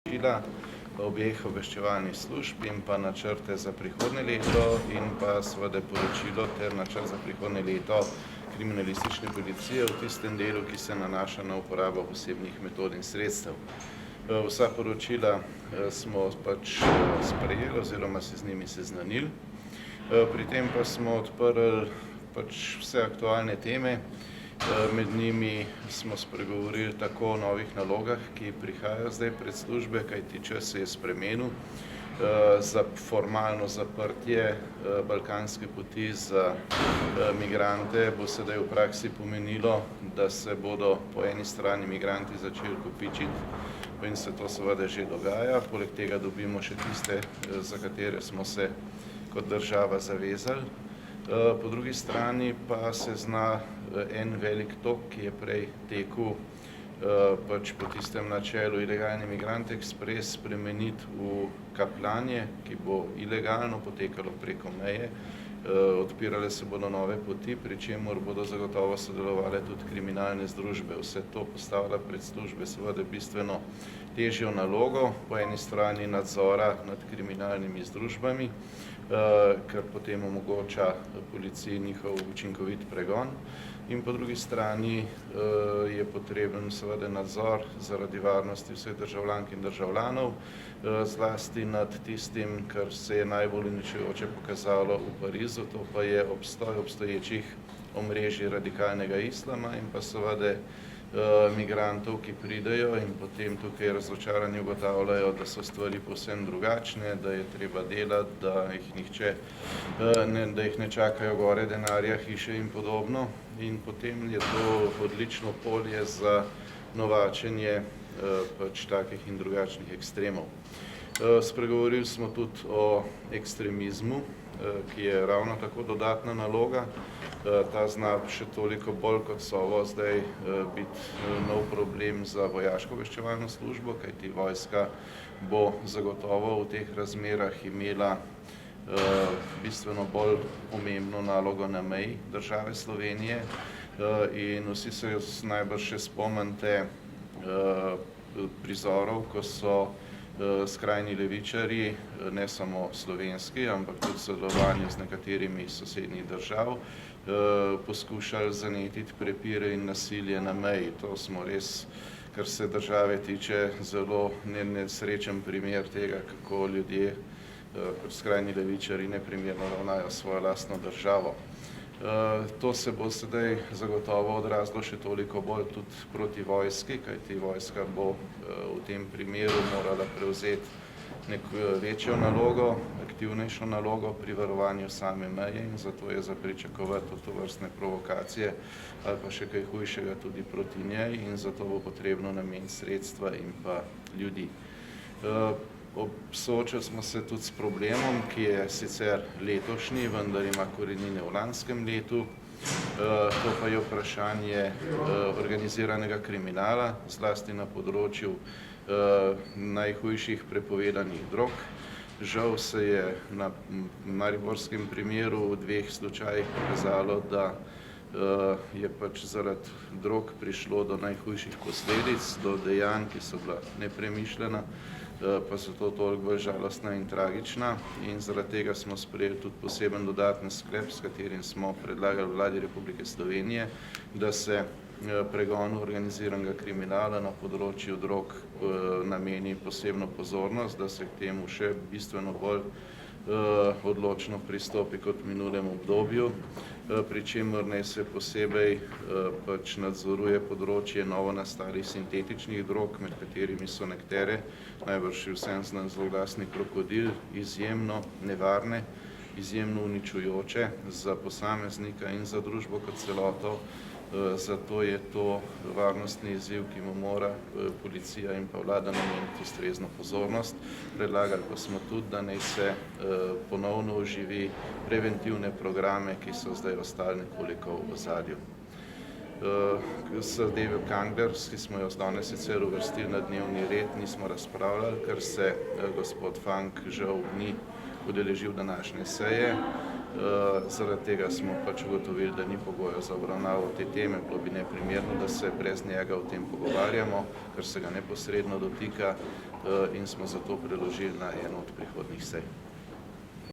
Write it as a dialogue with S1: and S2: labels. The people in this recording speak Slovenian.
S1: poročila obeh obveščevalnih služb in pa načrte za prihodnje leto in pa seveda poročilo ter načrt za prihodnje leto kriminalistične policije v tistem delu, ki se nanaša na uporabo posebnih metod in sredstev. Vsa poročila smo sprejeli oziroma se z njimi seznanili. Pri tem pa smo odprli vse aktualne teme. Med njimi smo spregovorili tako o novih nalogah, ki prihajajo zdaj pred službe, kajti čas se je spremenil. Za formalno zaprtje balkanske poti za migrante bo sedaj v praksi pomenilo, da se bodo po eni strani migranti začeli kopičiti in se to seveda že dogaja. Poleg tega dobimo še tiste, za katere smo se kot država zavezali. Po drugi strani pa se zna en velik tok, ki je prej tekel po tistem načelu ilegalni migrant ekspres, spremeniti v kapljanje, ki bo ilegalno potekalo preko meje. Odpirale se bodo nove poti, pri čemer bodo zagotovo sodelovale tudi kriminalne združbe. Vse to postavlja pred službe seveda bistveno težjo nalogo, po eni strani nadzora nad kriminalnimi združbami, kar potem omogoča policiji njihov učinkovit pregon, in po drugi strani je potreben seveda nadzor zaradi varnosti vseh državljank in državljanov, zlasti nad tistim, kar se je najbolj uničujoče pokazalo v Parizu, to pa je obstoječih omrežij radikalnega islama in pa seveda migrantov, ki pridejo in potem tukaj razočarani ugotavljajo, da so stvari povsem drugačne, da je treba delati, da jih ne čakajo gore denarja, hiše in podobno. In potem je to odlično polje za novačenje takih in drugačnih ekstremov. Spregovorili smo tudi o ekstremizmu, ki je ravno tako dodatna naloga. Ta zna še toliko bolj kot Sovo zdaj biti nov problem za vojaško obveščevalno službo, kajti vojska bo zagotovo v teh razmerah imela bistveno bolj pomembno nalogo na meji države Slovenije. In vsi se najbrž še spomnite prizorov, ko so skrajni levičarji, ne samo slovenski, ampak tudi v sodelovanju z nekaterimi sosednjih držav, poskušali zanetiti prepire in nasilje na meji. To smo res, kar se države tiče, zelo nesrečen primer tega, kako ljudje kot skrajni levičarji neprimerno ravnajo svojo lastno državo. To se bo sedaj zagotovo odrazilo še toliko bolj tudi proti vojski, kajti vojska bo v tem primeru morala prevzeti neko večjo nalogo, aktivnejšo nalogo pri varovanju same meje in zato je za pričakovati tovrstne provokacije ali pa še kaj hujšega tudi proti njej in zato bo potrebno nameniti sredstva in pa ljudi. Soočali smo se tudi s problemom, ki je sicer letošnji, vendar ima korenine v lanskem letu. To pa je vprašanje organiziranega kriminala, zlasti na področju najhujših prepovedanih drog. Žal se je na mariborskem primeru v dveh slučajih pokazalo, da je zaradi drog prišlo do najhujših posledic, do dejanj, ki so bila nepremišljena, pa so to toliko bolj žalostna in tragična. In zaradi tega smo sprejeli tudi poseben dodaten sklep, s katerim smo predlagali Vladi Republike Slovenije, da se pregonu organiziranega kriminala na področju drog nameni posebno pozornost, da se k temu še bistveno bolj odločno pristopi kot v minulem obdobju, pri čemer naj se posebej nadzoruje področje novonastalih sintetičnih drog, med katerimi so nekatere, najbrž vsem znan zloglasni krokodil, izjemno nevarne, izjemno uničujoče za posameznika in za družbo kot celoto. Zato je to varnostni izziv, ki mu mora policija in pa vlada nameniti ustrezno pozornost. Predlagali pa smo tudi, da naj se ponovno oživi preventivne programe, ki so zdaj ostali nekoliko v ozadju. Zadevo Kangler, ki smo jo danes sicer uvrstili na dnevni red, nismo razpravljali, ker se gospod Fank žal ni udeležil današnje seje. Zaradi tega smo ugotovili, da ni pogojev za obravnavo te teme. Bilo bi neprimerno, da se brez njega o tem pogovarjamo, ker se ga neposredno dotika. in smo zato preložili na eno od prihodnjih sej.